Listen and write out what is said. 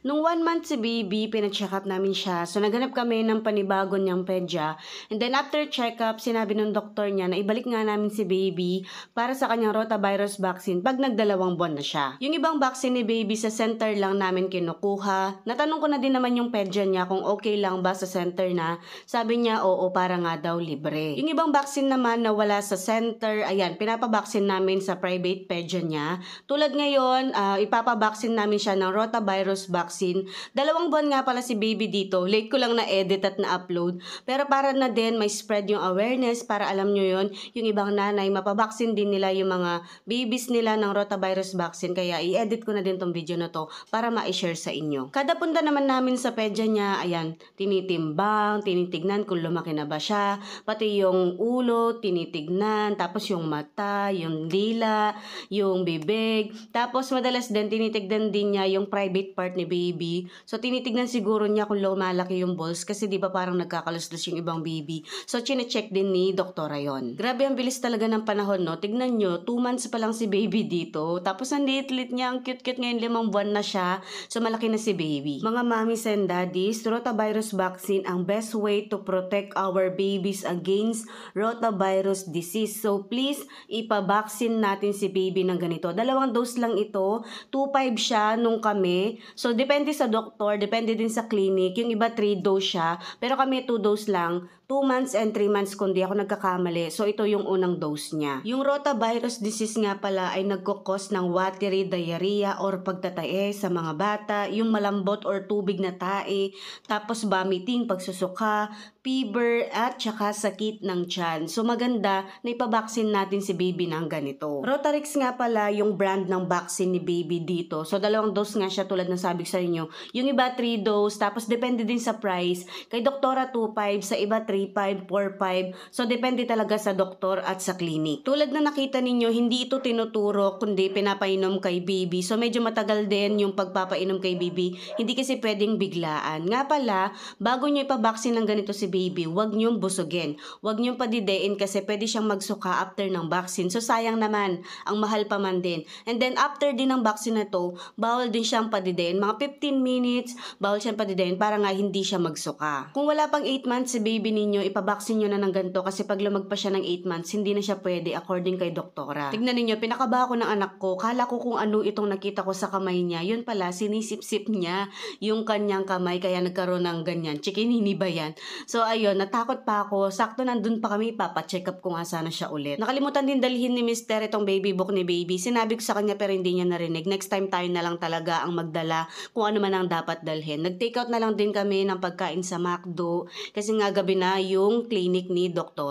Nung 1 month si baby, pina-check up namin siya. So, naghanap kami ng panibago niyang pedya. And then, after check-up, sinabi ng doktor niya na ibalik nga namin si baby para sa kanyang rotavirus vaccine pag nagdalawang buwan na siya. Yung ibang vaccine ni baby sa center lang namin kinukuha. Natanong ko na din naman yung pedya niya kung okay lang ba sa center na. Sabi niya, oo, para nga daw libre. Yung ibang vaccine naman na wala sa center, ayan, pinapabaksin namin sa private pedya niya. Tulad ngayon, ipapabaksin namin siya ng rotavirus vaccine. 2 buwan nga pala si baby dito. Late ko lang na-edit at na-upload. Pero para na din may spread yung awareness para alam nyo yon, yung ibang nanay, mapabaksin din nila yung mga babies nila ng rotavirus vaccine. Kaya i-edit ko na din tong video na to para ma-share sa inyo. Kada punta naman namin sa pedya niya, ayan, tinitimbang, tinitignan kung lumaki na ba siya. Pati yung ulo, tinitignan. Tapos yung mata, yung dila, yung bibig. Tapos madalas din, tinitignan din niya yung private part ni baby. So, tinitignan siguro niya kung lumalaki yung balls kasi di ba parang nagkakaluslos yung ibang baby. So, chine-check din ni doktora yon. Grabe ang bilis talaga ng panahon, no? Tignan nyo, 2 months pa lang si baby dito. Tapos, ang liit-liit niya, ang cute-cute ngayon, 5 buwan na siya. So, malaki na si baby. Mga mommies and daddies, rotavirus vaccine ang best way to protect our babies against rotavirus disease. So, please, ipabaksin natin si baby ng ganito. 2 dose lang ito. 2.5 siya nung kami. So, depende sa doktor, depende din sa clinic. Yung iba 3 dose siya, pero kami 2 dose lang. 2 months and 3 months kung di ako nagkakamali. So, ito yung unang dose niya. Yung rotavirus disease nga pala ay nagkukos ng watery diarrhea or pagtatae sa mga bata, yung malambot or tubig na tae, tapos vomiting, pagsusuka, fever, at saka sakit ng tiyan. So, maganda na ipabaksin natin si baby ng ganito. Rotarix nga pala yung brand ng vaccine ni baby dito. So, 2 dose nga siya tulad ng sabi ko sa inyo. Yung iba 3 dose, tapos depende din sa price. Kay doktora 2.5, sa iba 3.5, 4.5. So, depende talaga sa doktor at sa clinic. Tulad na nakita ninyo, hindi ito tinuturo, kundi pinapainom kay baby. So, medyo matagal din yung pagpapainom kay baby. Hindi kasi pwedeng biglaan. Nga pala, bago nyo ipabaksin ng ganito si baby, huwag nyong busugin. Huwag nyong padidein kasi pwede siyang magsuka after ng vaccine. So, sayang naman. Ang mahal pa man din. And then, after din ng vaccine na to, bawal din siyang padidein. Mga 15 minutes, bawal siyang padidein para nga hindi siya magsuka. Kung wala pang 8 months si baby ninyo, ipabaksin nyo na ng ganito kasi pag lumagpas siya ng 8 months, hindi na siya pwede according kay doktora. Tignan ninyo, pinakaba ko ng anak ko. Kala ko kung ano itong nakita ko sa kamay niya. Yun pala, sinisip-sip niya yung kanyang kamay kaya nagkaroon ng ganyan. Chikinini ba yan? So, ayun, natakot pa ako. Sakto nandun pa kami, papacheck up ko nga sana siya ulit. Nakalimutan din dalhin ni Mister itong baby book ni baby. Sinabi ko sa kanya pero hindi niya narinig. Next time tayo na lang talaga ang magdala kung ano man ang dapat dalhin. Nag-take out na lang din kami ng pagkain sa McDo kasi nga gabi na yung clinic ni doktor.